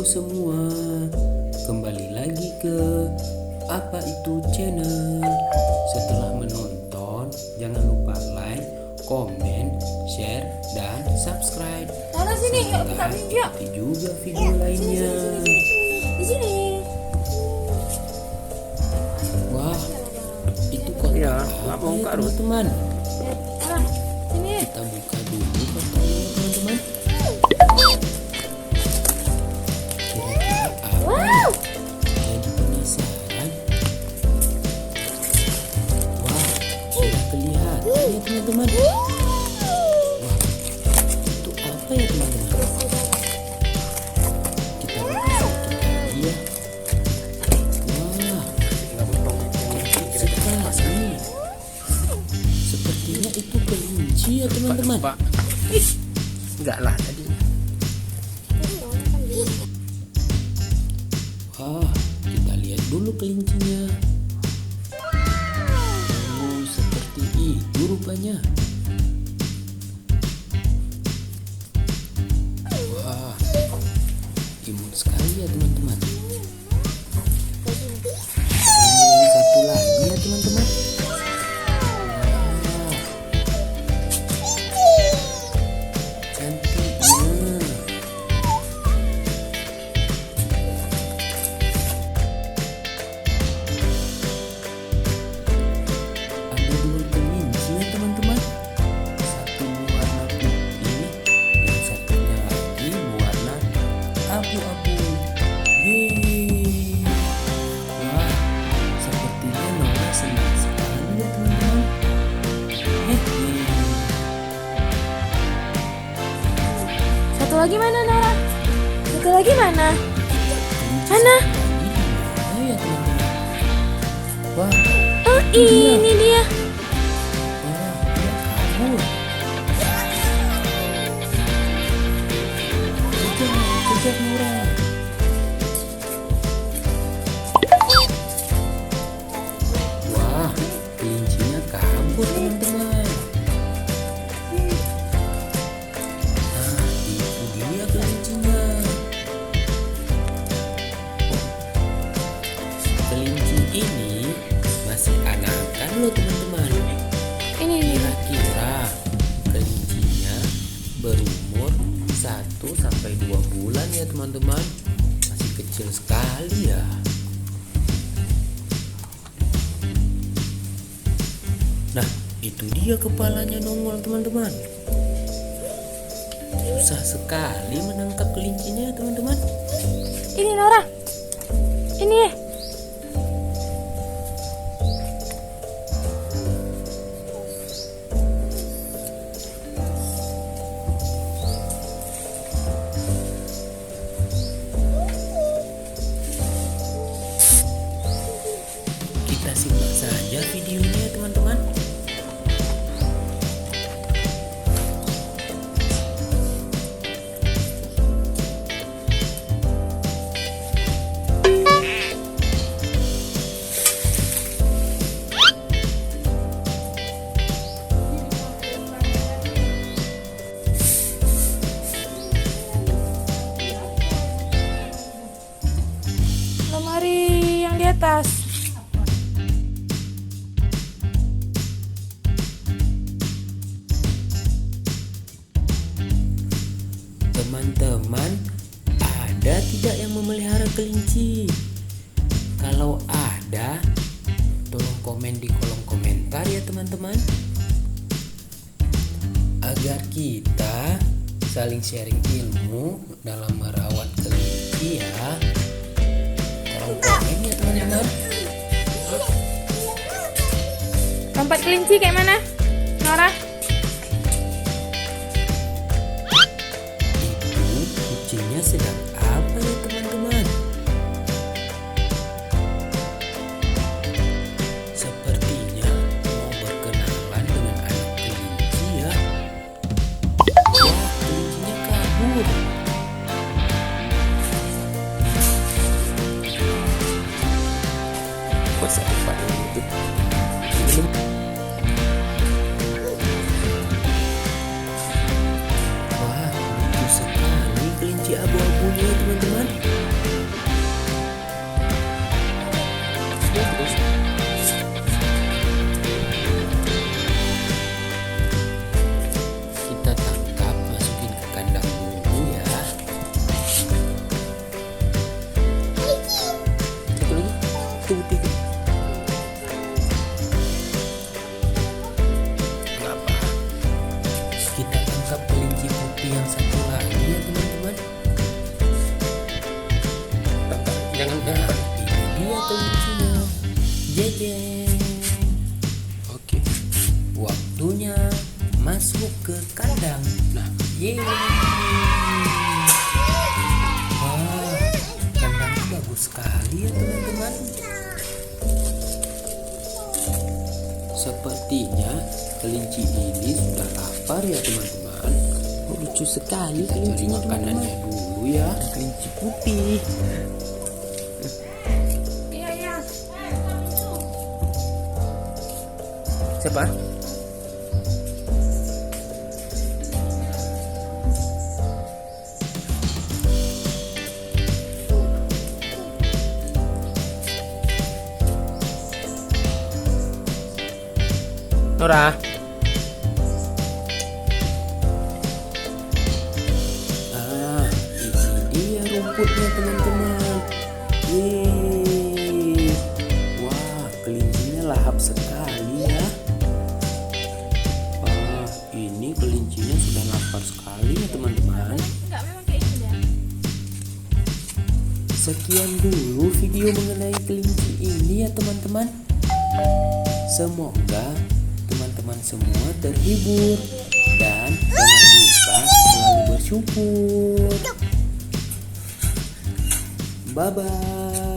Halo semua, kembali lagi ke Apa Itu Channel. Setelah menonton, jangan lupa like, komen, share, dan subscribe. Nora sini, yuk kita video. Ikuti juga video lainnya. Di sini. Wah, itu kok Ya, apa mau ya, buka, Ruth? teman-teman? Nora, sini. Kita buka dulu kotaknya, teman-teman. Kira-kira apa? Wow. Jadi penasaran. Wah, sudah kelihatan ya teman-teman. Wah, itu apa ya teman-teman? Kita buka sedikit lagi ya. Wah, sekali. Sepertinya itu kelinci ya teman-teman. Pak, enggak lah tadi. Wah, kita lihat dulu kelincinya. Oh, seperti itu rupanya. Wah, imut sekali ya teman-teman. Yang satu lagi ya teman-teman. Wah, cantiknya. Ada dua kelinci ya teman-teman. Satu berwarna putih, yang satunya lagi berwarna abu-abu. Yeay. Wah, sepertinya Nora senang sekali ya teman-teman. Hehe. Satu lagi mana, Nora? Satu lagi mana? Mana? Lagi di mana ya teman-teman? Wah, Oh, ini dia. wah, dia kabur. Kejar Nora. Wah, kelincinya kabur teman-teman. Nah, itu dia kelincinya. Kelinci ini masih anakan loh teman-teman. Ini. Kira-kira kelincinya berumur 1 sampai 2 bulan ya teman-teman. Masih kecil sekali ya. Nah, itu dia kepalanya nongol teman-teman. Susah sekali menangkap kelincinya ya teman-teman. Ini, Nora. Ini. Kita simak saja videonya ya teman-teman. Lemari yang di atas. Teman-teman, ada tidak yang memelihara kelinci? Kalau ada, tolong komen di kolom komentar ya teman-teman. Agar kita saling sharing ilmu dalam merawat kelinci ya. Tolong komen ya teman-teman. Lompat kelinci kayak mana, Nora? Itu kucingnya sedang apa ya teman-teman? Sepertinya mau berkenalan dengan anak kelinci ya. Wah, kelincinya kabur. Masa depan itu wah, lucu sekali kelinci abu-abunya teman-teman. Yeay. Wah, kandangnya bagus sekali ya teman-teman. Sepertinya kelinci ini sudah lapar ya teman-teman. Oh, lucu sekali Cari kelincinya makanannya teman-teman. dulu ya. Ada kelinci putih. Iya, iya. Siapa? Nora. Ini dia rumputnya teman-teman. Yeay. Wah, kelincinya lahap sekali ya. Wah, ini kelincinya sudah lapar sekali ya teman-teman. Enggak, memang kayak gitu ya. Sekian dulu video mengenai kelinci ini ya teman-teman. Semoga teman-teman semua terhibur dan jangan lupa selalu bersyukur. Bye bye.